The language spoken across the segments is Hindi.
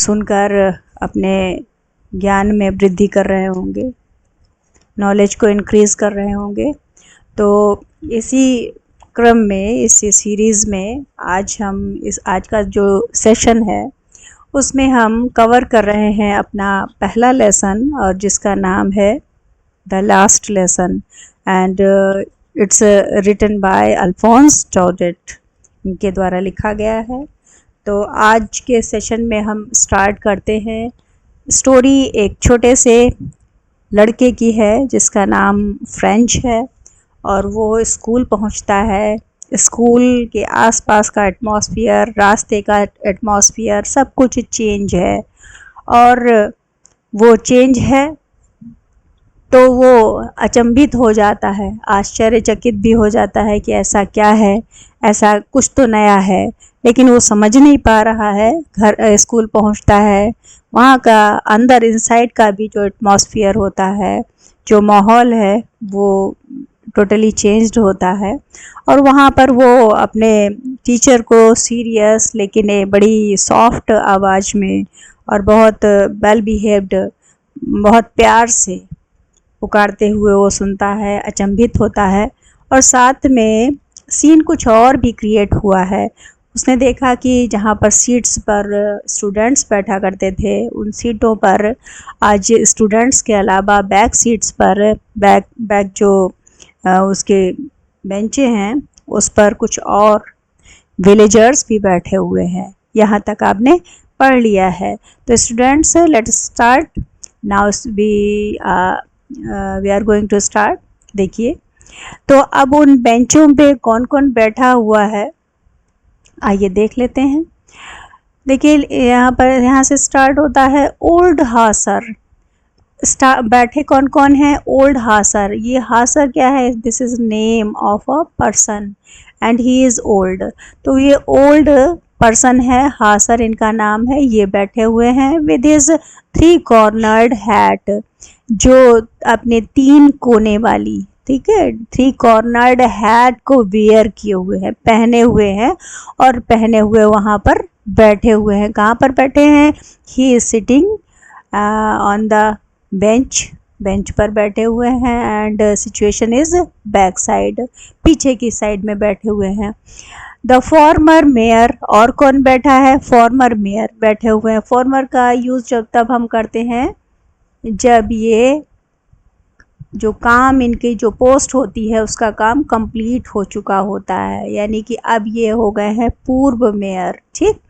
सुनकर अपने ज्ञान में वृद्धि कर रहे होंगे, नॉलेज को इंक्रीज़ कर रहे होंगे। तो इसी क्रम में, इसी सीरीज़ में आज का जो सेशन है उसमें हम कवर कर रहे हैं अपना पहला लेसन, और जिसका नाम है the last lesson, and it's written by Alphonse Daudet, इनके द्वारा लिखा गया है। तो आज के सेशन में हम स्टार्ट करते हैं। स्टोरी एक छोटे से लड़के की है जिसका नाम फ्रेंच है, और वो स्कूल पहुंचता है। स्कूल के आसपास का एटमॉस्फेयर, रास्ते का एटमॉस्फेयर, सब कुछ चेंज है, और वो चेंज है तो वो अचंभित हो जाता है, आश्चर्यचकित भी हो जाता है कि ऐसा क्या है, ऐसा कुछ तो नया है, लेकिन वो समझ नहीं पा रहा है। स्कूल पहुंचता है, वहाँ का अंदर इनसाइड का भी जो एटमॉस्फेयर होता है, जो माहौल है, वो टोटली चेंज्ड होता है। और वहाँ पर वो अपने टीचर को सीरियस लेकिन बड़ी सॉफ्ट आवाज़ में और बहुत वेल बिहेव्ड, बहुत प्यार से पुकारते हुए वो सुनता है, अचंभित होता है। और साथ में सीन कुछ और भी क्रिएट हुआ है। उसने देखा कि जहाँ पर सीट्स पर स्टूडेंट्स बैठा करते थे, उन सीटों पर आज स्टूडेंट्स के अलावा बैक सीट्स पर बैक जो उसके बेंचे हैं उस पर कुछ और विलेजर्स भी बैठे हुए हैं। यहाँ तक आपने पढ़ लिया है। तो students, let's start now. We are going to start. देखिए, तो अब उन बेंचों पे कौन कौन बैठा हुआ है, आइए देख लेते हैं। देखिए, यहाँ से स्टार्ट होता है ओल्ड हासर। बैठे कौन कौन है? ओल्ड हासर। ये हासर क्या है? This is name of a person and he is old. तो ये ओल्ड पर्सन है, हासर इनका नाम है। ये बैठे हुए हैं विद हिज 3 कॉर्नर्ड हैट, जो अपने 3 कोने वाली, ठीक है, 3 कॉर्नर्ड हैट को वेयर किए हुए हैं, पहने हुए हैं, और पहने हुए वहाँ पर बैठे हुए हैं। कहाँ पर बैठे हैं? He is sitting on the bench पर बैठे हुए हैं, and situation is back side, पीछे की साइड में बैठे हुए हैं। द फॉर्मर मेयर, और कौन बैठा है? फॉर्मर मेयर बैठे हुए हैं। फॉर्मर का यूज़ तब हम करते हैं जब ये जो काम, इनकी जो पोस्ट होती है उसका काम कंप्लीट हो चुका होता है, यानी कि अब ये हो गए हैं पूर्व मेयर। ठीक,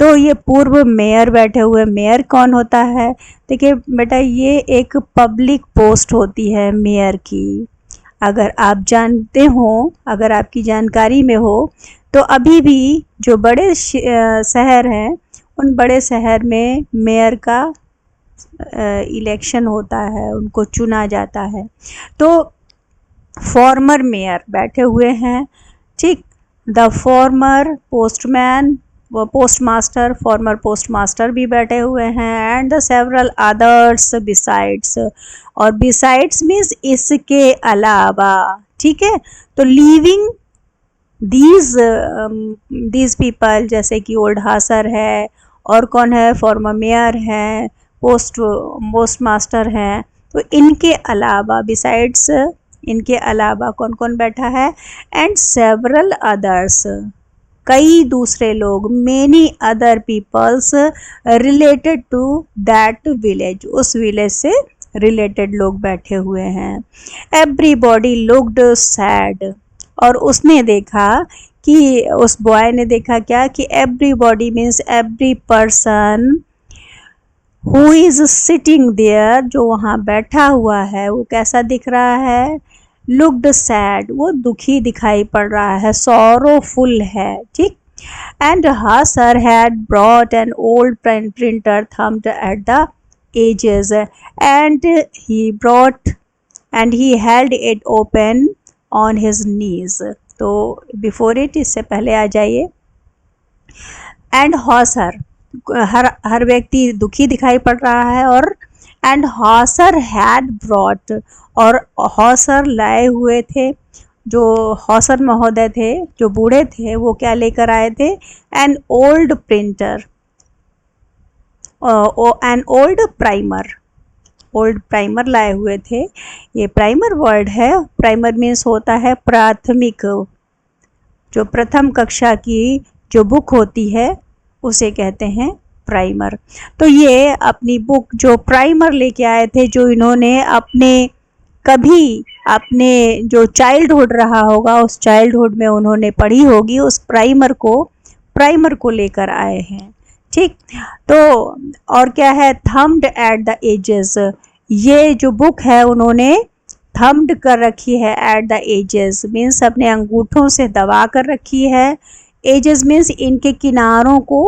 तो ये पूर्व मेयर बैठे हुए। मेयर कौन होता है? देखिए बेटा, ये एक पब्लिक पोस्ट होती है मेयर की। अगर आप जानते हो, अगर आपकी जानकारी में हो, तो अभी भी जो बड़े शहर हैं, उन बड़े शहर में मेयर का इलेक्शन होता है, उनको चुना जाता है। तो फॉर्मर मेयर बैठे हुए हैं। ठीक, द फॉर्मर पोस्टमैन, वो post master, farmer post master भी बैठे हुए हैं, and the several others besides. और बिसाइड्स मीन्स इसके अलावा, ठीक है। तो लीविंग दीज पीपल, जैसे कि ओल्ड हासर है, और कौन है? फॉर्मर मेयर है, पोस्ट मास्टर हैं। तो इनके अलावा, बिसाइड्स, इनके अलावा कौन कौन बैठा है? एंड सेवरल अदर्स, कई दूसरे लोग, many other peoples related to that village, उस विलेज से रिलेटेड लोग बैठे हुए हैं। एवरीबॉडी लुक्ड सैड, और उसने देखा कि, उस बॉय ने देखा क्या कि everybody means every person who is sitting there, जो वहाँ बैठा हुआ है, वो कैसा दिख रहा है? लुक्ड सैड, वो दुखी दिखाई पड़ रहा है, सॉरोफुल है। ठीक, and Hauser had brought an old printer thumbed at the edges, and he held it open on his knees. तो बिफोर इट, इससे पहले आ जाइए। एंड हासर, हर व्यक्ति दुखी दिखाई पड़ रहा है, और एंड हासर हैड ब्रॉट, और हौसर लाए हुए थे, जो हौसर महोदय थे, जो बूढ़े थे, वो क्या लेकर आए थे? N old printer, an old primer, old primer लाए हुए थे। ये प्राइमर वर्ड है, प्राइमर मीन्स होता है प्राथमिक, जो प्रथम कक्षा की जो बुक होती है उसे कहते हैं प्राइमर। तो ये अपनी बुक जो प्राइमर लेके आए थे, जो इन्होंने अपने कभी अपने जो चाइल्डहुड रहा होगा उस चाइल्डहुड में उन्होंने पढ़ी होगी, उस प्राइमर को लेकर आए हैं। ठीक, तो और क्या है, थम्ड एट द एजेस, ये जो बुक है उन्होंने थम्ड कर रखी है, एट द एजेस मीन्स अपने अंगूठों से दबा कर रखी है, एजेस मीन्स इनके किनारों को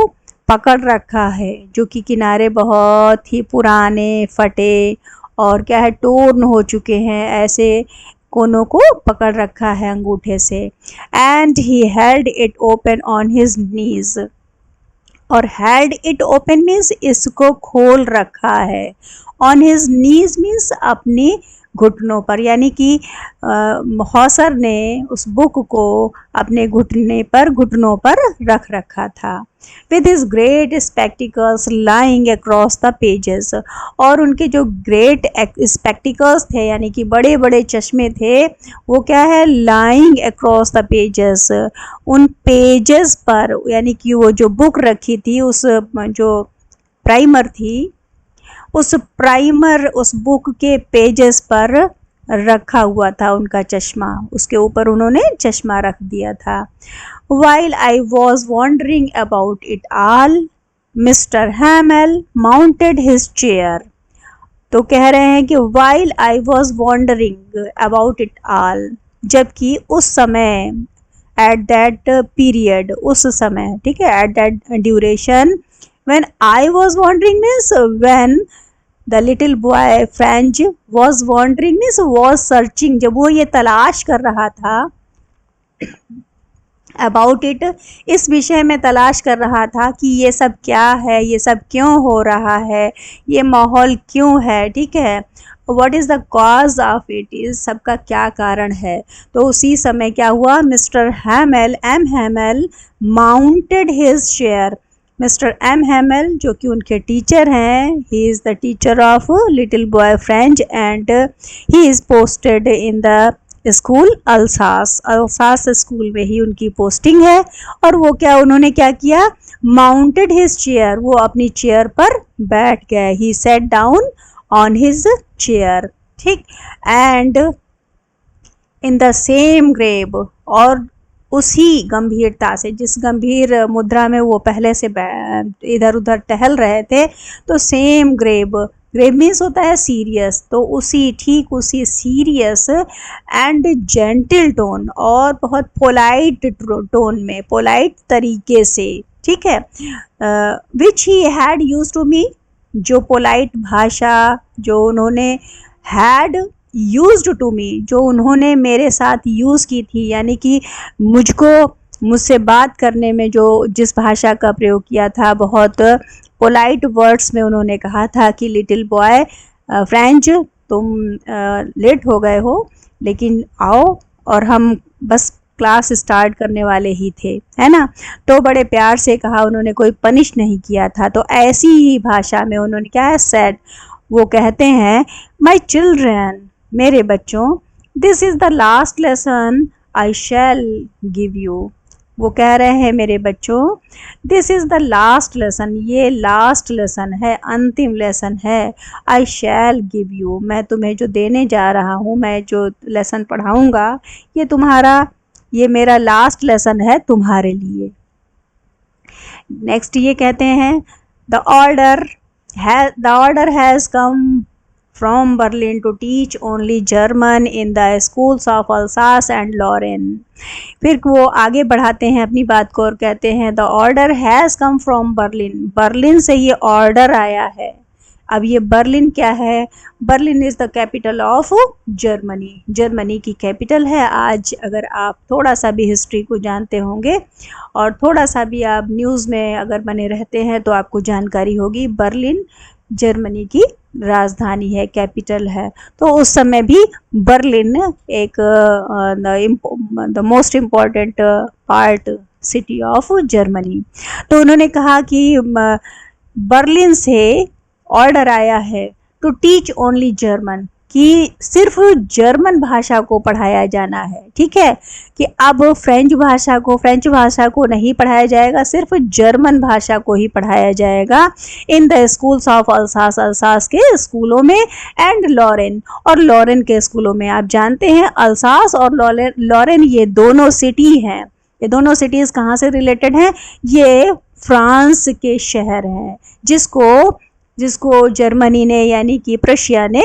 पकड़ रखा है, जो कि किनारे बहुत ही पुराने फटे और क्या है टोर्न हो चुके हैं, ऐसे कोनों को पकड़ रखा है अंगूठे से। And he held it open on his नीज, और हेल्ड इट ओपन मीन्स इसको खोल रखा है, ऑन हिज नीज मीन्स अपनी घुटनों पर, यानी कि हॉसर ने उस बुक को अपने घुटनों पर रख रखा था। With his great spectacles lying across the pages, और उनके जो ग्रेट स्पेक्टिकल्स थे यानी कि बड़े बड़े चश्मे थे, वो क्या है, लाइंग अक्रॉस द पेजेस, उन पेजेस पर, यानी कि वो जो बुक रखी थी, उस जो प्राइमर थी, उस बुक के पेजेस पर रखा हुआ था उनका चश्मा, उसके ऊपर उन्होंने चश्मा रख दिया था। While I was wondering about it all, Mr. Hamel mounted his chair. तो कह रहे हैं कि while I was wondering about it all, जबकि उस समय, at that period, उस समय, ठीक है, at that duration, when I was wondering means when the little boy French was wondering means was searching, जब वो ये तलाश कर रहा था, about it, इस विषय में तलाश कर रहा था कि ये सब क्या है, ये सब क्यों हो रहा है, ये माहौल क्यों है, ठीक है, what is the cause of it, इस सब का क्या कारण है। तो उसी समय क्या हुआ, Mr Hamel, M Hamel, mounted his chair, Mr M Hamel जो कि उनके टीचर हैं, he is the teacher of little boy French and he is posted in the school Alsace school में ही उनकी पोस्टिंग है। और वो क्या, उन्होंने क्या किया, माउंटेड हिज चेयर, वो अपनी चेयर पर बैठ गए, he sat down on his chair, ठीक, and in the same grave, और उसी गंभीरता से, जिस गंभीर मुद्रा में वो पहले से इधर उधर टहल रहे थे, तो सेम ग्रेव, ग्रेव मीन्स होता है सीरियस, तो उसी ठीक उसी सीरियस एंड जेंटल टोन, और बहुत पोलाइट टोन में, पोलाइट तरीके से, ठीक है, which he had used to me, जो पोलाइट भाषा जो उन्होंने हैड यूज्ड टू मी, जो उन्होंने मेरे साथ यूज़ की थी, यानी कि मुझसे बात करने में जो जिस भाषा का प्रयोग किया था, बहुत पोलाइट वर्ड्स में उन्होंने कहा था कि लिटिल बॉय फ्रेंच, तुम लेट हो गए हो, लेकिन आओ, और हम बस क्लास स्टार्ट करने वाले ही थे, है ना। तो बड़े प्यार से कहा उन्होंने, कोई पनिश नहीं किया था। तो ऐसी ही भाषा में उन्होंने क्या है, सेड, वो कहते हैं, माई चिल्ड्रन, मेरे बच्चों, this is the last lesson I shell give you, वो कह रहे हैं मेरे बच्चों, this is the last lesson, ये लास्ट लेसन है, अंतिम लेसन है, आई शैल गिव यू, मैं तुम्हें जो देने जा रहा हूँ, मैं जो लेसन पढ़ाऊँगा, ये मेरा लास्ट लेसन है तुम्हारे लिए। नेक्स्ट ये कहते हैं, the order has come from Berlin to teach only German in the schools of Alsace and Lorraine। फिर वो आगे बढ़ाते हैं अपनी बात को और कहते हैं, the order has come from Berlin, Berlin से ये ऑर्डर आया है। अब ये बर्लिन क्या है, Berlin is the capital of Germany, Germany की कैपिटल है। आज अगर आप थोड़ा सा भी हिस्ट्री को जानते होंगे और थोड़ा सा भी आप न्यूज़ में अगर बने रहते हैं तो आपको जानकारी होगी, बर्लिन जर्मनी की राजधानी है, कैपिटल है। तो उस समय भी बर्लिन एक the most important part city of Germany. तो उन्होंने कहा कि बर्लिन से ऑर्डर आया है टू टीच ओनली जर्मन, कि सिर्फ जर्मन भाषा को पढ़ाया जाना है। ठीक है, कि अब फ्रेंच भाषा को नहीं पढ़ाया जाएगा, सिर्फ जर्मन भाषा को ही पढ़ाया जाएगा in the schools of Alsace, Alsace के स्कूलों में, एंड लॉरेन, और लॉरेन के स्कूलों में। आप जानते हैं अल्सास और लॉरेन ये दोनों सिटी हैं। ये दोनों सिटीज कहाँ से रिलेटेड हैं? ये फ्रांस के शहर हैं, जिसको जर्मनी ने यानी कि प्रशिया ने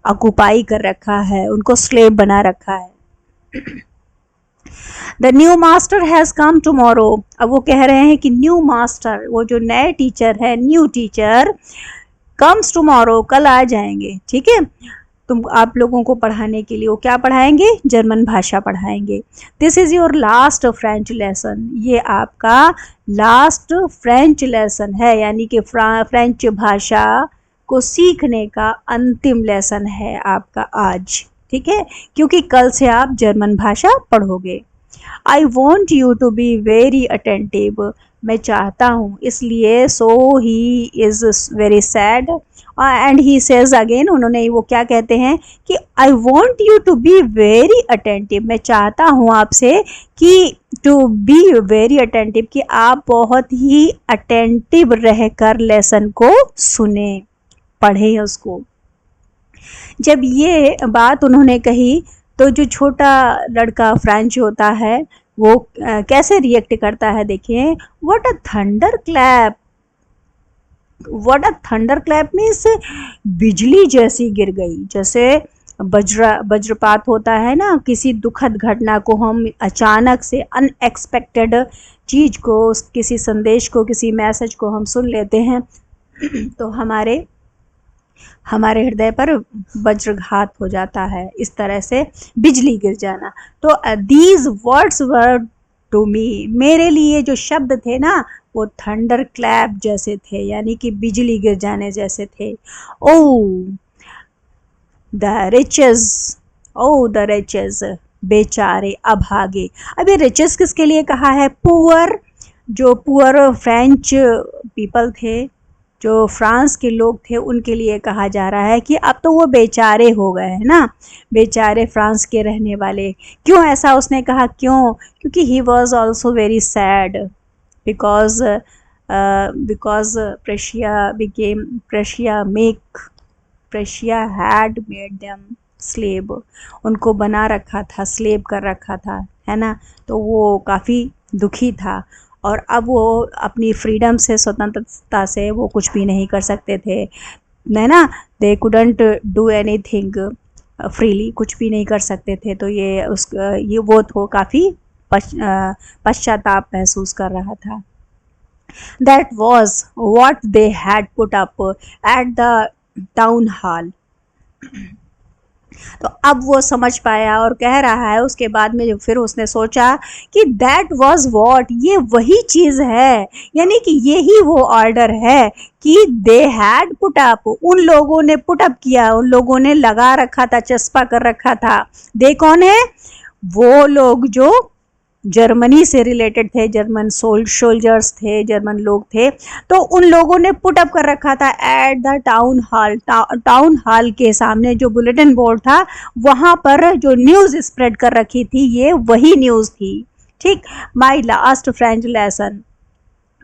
ऑक्युपाई कर रखा है, उनको स्लेव बना रखा है। The new master has come tomorrow. अब वो कह रहे हैं कि न्यू मास्टर, वो जो नए टीचर है, न्यू टीचर कम्स टुमारो, कल आ जाएंगे। ठीक है, आप लोगों को पढ़ाने के लिए वो क्या पढ़ाएंगे? जर्मन भाषा पढ़ाएंगे। This is your last French lesson, ये आपका लास्ट फ्रेंच लेसन है, यानी कि फ्रेंच भाषा को सीखने का अंतिम लेसन है आपका आज। ठीक है, क्योंकि कल से आप जर्मन भाषा पढ़ोगे। I want you to be very attentive, मैं चाहता हूँ इसलिए। So he is very sad, and he says again, उन्होंने वो क्या कहते हैं कि I want you to be very attentive, मैं चाहता हूँ आपसे कि टू बी वेरी अटेंटिव, कि आप बहुत ही अटेंटिव रहकर लेसन को सुने, पढ़े उसको। जब ये बात उन्होंने कही तो जो छोटा लड़का फ्रेंच होता है वो कैसे रिएक्ट करता है, देखिए। What a thunder clap, what a thunder clap means बिजली जैसी गिर गई। जैसे वज्रपात होता है ना, किसी दुखद घटना को हम अचानक से, अनएक्सपेक्टेड चीज को, किसी संदेश को, किसी मैसेज को हम सुन लेते हैं तो हमारे हृदय पर वज्रघात हो जाता है, इस तरह से बिजली गिर जाना। तो these words were to me, मेरे लिए जो शब्द थे ना वो थंडर क्लैप जैसे थे, यानी कि बिजली गिर जाने जैसे थे। Oh the wretches, oh the wretches, बेचारे अभागे। अब ये रिचेस किसके लिए कहा है? पुअर, जो पुअर फ्रेंच पीपल थे, जो फ्रांस के लोग थे, उनके लिए कहा जा रहा है कि अब तो वो बेचारे हो गए हैं ना, बेचारे फ्रांस के रहने वाले। क्यों ऐसा उसने कहा? क्यों? क्योंकि he was also very sad because Prussia had made them slave, उनको बना रखा था, स्लेव कर रखा था, है ना। तो वो काफ़ी दुखी था और अब वो अपनी फ्रीडम से, स्वतंत्रता से वो कुछ भी नहीं कर सकते थे, है ना। They couldn't do anything freely, कुछ भी नहीं कर सकते थे। तो ये वो तो काफ़ी पश्चाताप महसूस कर रहा था। That was what they had put up at the town hall. तो अब वो समझ पाया और कह रहा है उसके बाद में, फिर उसने सोचा कि दैट वॉज वॉट, ये वही चीज़ है, यानी कि यही वो ऑर्डर है कि दे हैड पुट अप, उन लोगों ने पुट अप किया, उन लोगों ने लगा रखा था, चस्पा कर रखा था। दे कौन है? वो लोग जो जर्मनी से रिलेटेड थे, जर्मन सोल्जर्स थे, जर्मन लोग थे। तो उन लोगों ने पुट अप कर रखा था at the town hall, town hall के सामने जो बुलेटिन बोर्ड था वहाँ पर जो न्यूज़ स्प्रेड कर रखी थी, ये वही न्यूज़ थी। ठीक, माई लास्ट फ्रेंच लेसन।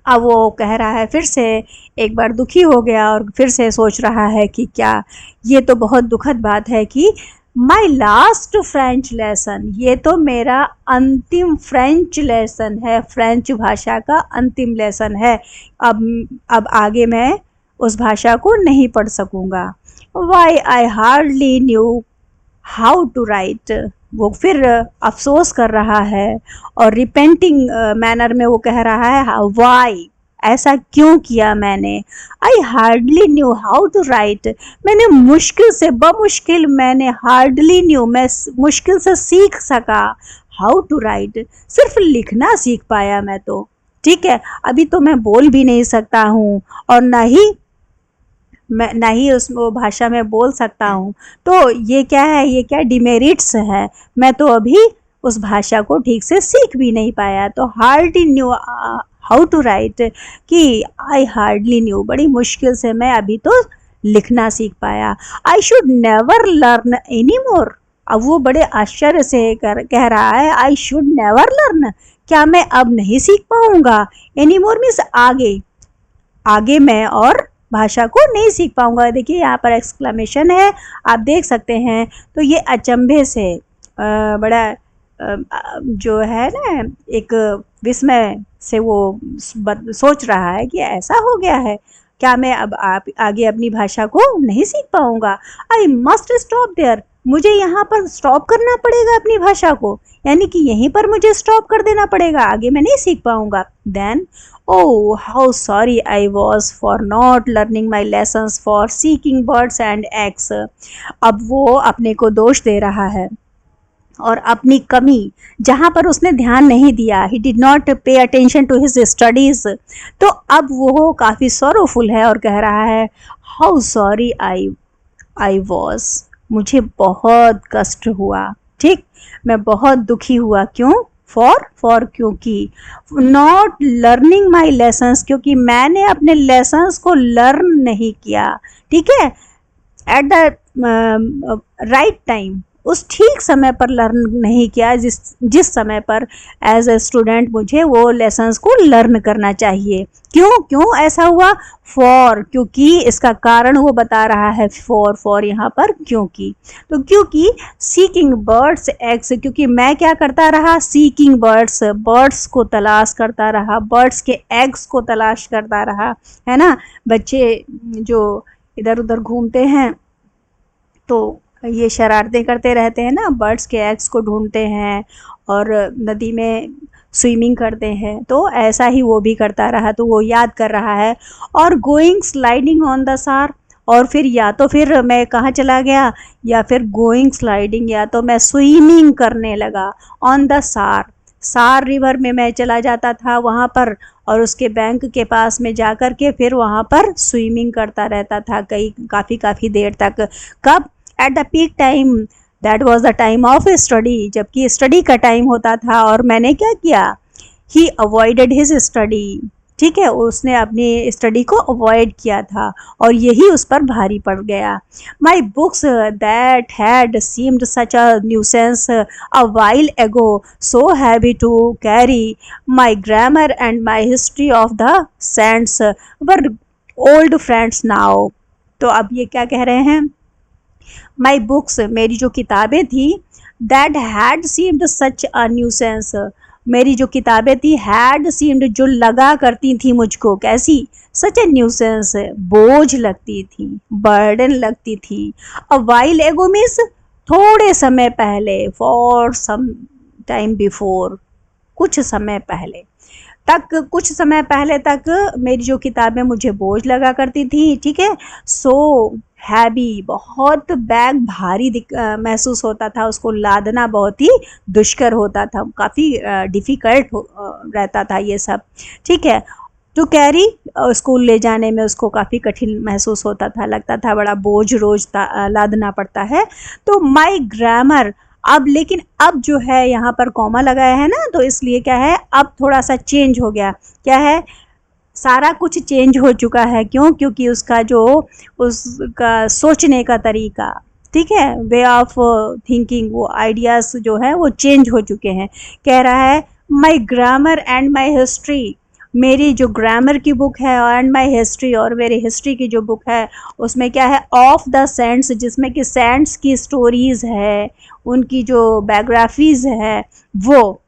अब वो कह रहा है, फिर से एक बार दुखी हो गया और फिर से सोच रहा है कि क्या, ये तो बहुत दुखद बात है कि माई लास्ट फ्रेंच लेसन, ये तो मेरा अंतिम फ्रेंच लेसन है, फ्रेंच भाषा का अंतिम लेसन है। अब आगे मैं उस भाषा को नहीं पढ़ सकूँगा। Why I hardly knew how to write, वो फिर अफसोस कर रहा है और रिपेंटिंग मैनर में वो कह रहा है, वाई, ऐसा क्यों किया मैंने। I hardly knew how to write, मैंने मुश्किल से, बमुश्किल मैंने, हार्डली न्यू, मैं मुश्किल से सीख सका, हाउ टू राइट, सिर्फ लिखना सीख पाया मैं तो। ठीक है, अभी तो मैं बोल भी नहीं सकता हूँ और ना ही उस भाषा में बोल सकता हूँ। तो ये क्या है, ये क्या डिमेरिट्स है, मैं तो अभी उस भाषा को ठीक से सीख भी नहीं पाया। तो हाउ टू राइट, कि आई हार्डली न्यू, बड़ी मुश्किल से मैं अभी तो लिखना सीख पाया। I should never learn any more, अब वो बड़े आश्चर्य से कह रहा है आई शुड नेवर लर्न, क्या मैं अब नहीं सीख पाऊंगा, एनी मोर मीन्स आगे, आगे मैं और भाषा को नहीं सीख पाऊंगा। देखिए यहाँ पर एक्सक्लेमेशन है, आप देख सकते हैं। तो ये अचंभे से बड़ा जो है ना एक विस्मय से वो सोच रहा है कि ऐसा हो गया है, क्या मैं अब आप आगे अपनी भाषा को नहीं सीख पाऊंगा। आई मस्ट स्टॉप देयर, मुझे यहाँ पर स्टॉप करना पड़ेगा अपनी भाषा को, यानी कि यहीं पर मुझे स्टॉप कर देना पड़ेगा, आगे मैं नहीं सीख पाऊंगा। Then oh how sorry I was for not learning my lessons for seeking birds and eggs, अब वो अपने को दोष दे रहा है और अपनी कमी जहाँ पर उसने ध्यान नहीं दिया, he did not pay attention to his studies, तो अब वो काफ़ी sorrowful है और कह रहा है how sorry I was, मुझे बहुत कष्ट हुआ, ठीक, मैं बहुत दुखी हुआ, क्यों, फॉर क्योंकि, नॉट लर्निंग माई लेसन्स, क्योंकि मैंने अपने लेसन्स को लर्न नहीं किया, ठीक है, एट द राइट टाइम, उस ठीक समय पर लर्न नहीं किया जिस समय पर एज ए स्टूडेंट मुझे वो लेसन्स को लर्न करना चाहिए। क्यों ऐसा हुआ, फॉर, क्योंकि, इसका कारण वो बता रहा है, फॉर यहाँ पर क्योंकि, तो क्योंकि सीकिंग बर्ड्स एग्स, क्योंकि मैं क्या करता रहा, सीकिंग बर्ड्स को तलाश करता रहा, बर्ड्स के एग्स को तलाश करता रहा, है ना, बच्चे जो इधर उधर घूमते हैं तो ये शरारतें करते रहते हैं ना, बर्ड्स के एग्स को ढूंढते हैं और नदी में स्विमिंग करते हैं, तो ऐसा ही वो भी करता रहा, तो वो याद कर रहा है। और गोइंग स्लाइडिंग ऑन द सार, और फिर या तो फिर मैं कहाँ चला गया, या फिर गोइंग स्लाइडिंग, या तो मैं स्विमिंग करने लगा ऑन द सार रिवर में मैं चला जाता था वहाँ पर, और उसके बैंक के पास में जा कर के फिर वहाँ पर स्विमिंग करता रहता था काफ़ी देर तक। कब, at the peak time, that was the time of study, जबकि स्टडी का टाइम होता था, और मैंने क्या किया, ही अवॉइडेड हिज स्टडी, ठीक है, उसने अपनी स्टडी को अवॉइड किया था और यही उस पर भारी पड़ गया। My books that had seemed such a nuisance a while ago so heavy to carry, my grammar and my history of the saints were old friends now. तो अब ये क्या कह रहे हैं, माई बुक्स, मेरी जो किताबें थी, that had seemed such a nuisance, मेरी जो किताबें थी, हैड सीम्ड, जो लगा करती थी मुझको, कैसी, सच ए न्यूसेंस, बोझ लगती थी, बर्डन लगती थी। अ वाइल एगो मीन्स थोड़े समय पहले, फॉर सम टाइम बिफोर, कुछ समय पहले तक, कुछ समय पहले तक मेरी जो किताबें मुझे बोझ लगा करती थी, ठीक है, सो हैवी, बहुत बैग भारी महसूस होता था, उसको लादना बहुत ही दुष्कर होता था, काफ़ी डिफ़िकल्ट रहता था ये सब, ठीक है, टू कैरी, स्कूल ले जाने में उसको काफ़ी कठिन महसूस होता था, लगता था बड़ा बोझ रोज लादना पड़ता है। तो माई ग्रामर, अब लेकिन अब जो है यहाँ पर कॉमा लगाया है ना, तो इसलिए क्या है, अब थोड़ा सा चेंज हो गया, क्या है, सारा कुछ चेंज हो चुका है, क्यों, क्योंकि उसका सोचने का तरीका, ठीक है, वे ऑफ थिंकिंग, वो आइडियाज़ जो है वो चेंज हो चुके हैं। कह रहा है माई ग्रामर एंड माई हिस्ट्री, मेरी जो ग्रामर की बुक है एंड माई हिस्ट्री, और मेरी हिस्ट्री की जो बुक है उसमें क्या है, ऑफ द सेंट्स, जिसमें कि सेंट्स की स्टोरीज़ है, उनकी जो बायोग्राफीज़ है, वो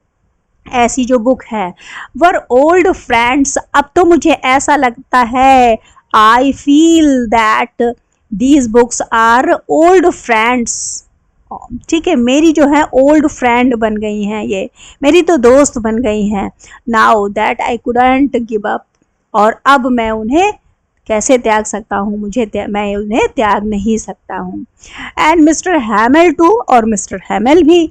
ऐसी जो बुक है, वर ओल्ड फ्रेंड्स, अब तो मुझे ऐसा लगता है, I feel that these books are old friends, ठीक है, मेरी जो है ओल्ड फ्रेंड बन गई हैं, ये मेरी तो दोस्त बन गई हैं। Now that I couldn't give up, और अब मैं उन्हें कैसे त्याग सकता हूँ, मैं उन्हें त्याग नहीं सकता हूँ। एंड मिस्टर हैमेल टू, और मिस्टर हैमेल भी,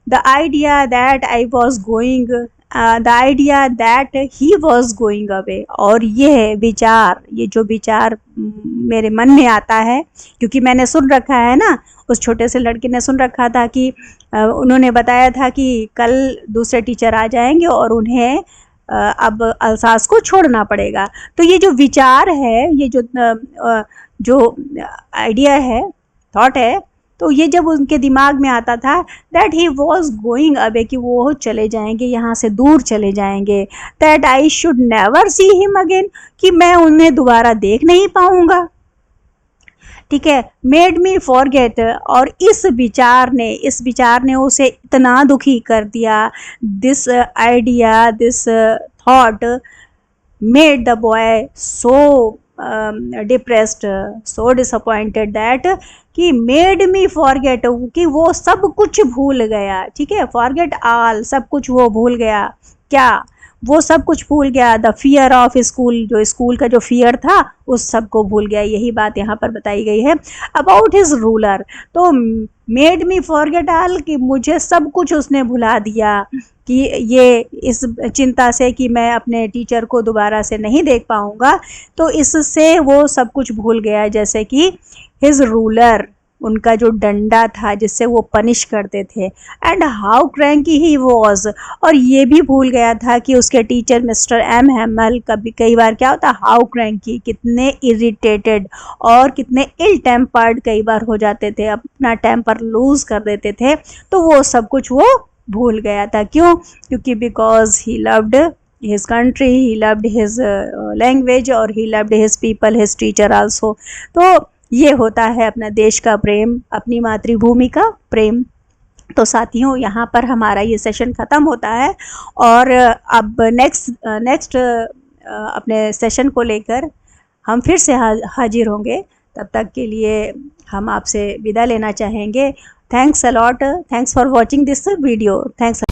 the idea that I was going, the idea that he was going away, और ये विचार, ये जो विचार मेरे मन में आता है, क्योंकि मैंने सुन रखा है ना, उस छोटे से लड़के ने सुन रखा था कि उन्होंने बताया था कि कल दूसरे टीचर आ जाएंगे और उन्हें अब अल्सास को छोड़ना पड़ेगा। तो ये जो विचार है, ये जो आइडिया है, थॉट है, तो ये जब उनके दिमाग में आता था that he was going away, कि वो चले जाएंगे, यहाँ से दूर चले जाएंगे, that I should never see him again, कि मैं उन्हें दोबारा देख नहीं पाऊंगा, ठीक है, मेड मी फॉरगेट। और इस विचार ने उसे इतना दुखी कर दिया, this idea, this thought made the boy so depressed, so disappointed that, कि मेड मी फॉरगेट, कि वो सब कुछ भूल गया, ठीक है, फॉरगेट ऑल, सब कुछ वो भूल गया। क्या? वो सब कुछ भूल गया, द फियर ऑफ स्कूल, जो स्कूल का जो फियर था उस सब को भूल गया। यही बात यहाँ पर बताई गई है अबाउट हिज रूलर। तो मेड मी फॉरगेट ऑल, कि मुझे सब कुछ उसने भुला दिया, कि ये इस चिंता से कि मैं अपने टीचर को दोबारा से नहीं देख पाऊंगा, तो इससे वो सब कुछ भूल गया, जैसे कि हिज रूलर, उनका जो डंडा था जिससे वो पनिश करते थे, and how cranky he was, और ये भी भूल गया था कि उसके टीचर मिस्टर एम हैमल कई बार क्या होता, हाउ क्रैंकी, कितने इरिटेटेड और कितने इल टेम्पर्ड कई बार हो जाते थे, अपना टेम्पर लूज कर देते थे। तो वो सब कुछ वो भूल गया था। क्यों? क्योंकि because he loved his country, he loved his language, और he loved his people, his teacher also। तो ये होता है अपना देश का प्रेम, अपनी मातृभूमि का प्रेम। तो साथियों, यहाँ पर हमारा ये सेशन ख़त्म होता है, और अब नेक्स्ट अपने सेशन को लेकर हम फिर से हाजिर होंगे। तब तक के लिए हम आपसे विदा लेना चाहेंगे। Thanks a lot, thanks for watching this video, thanks.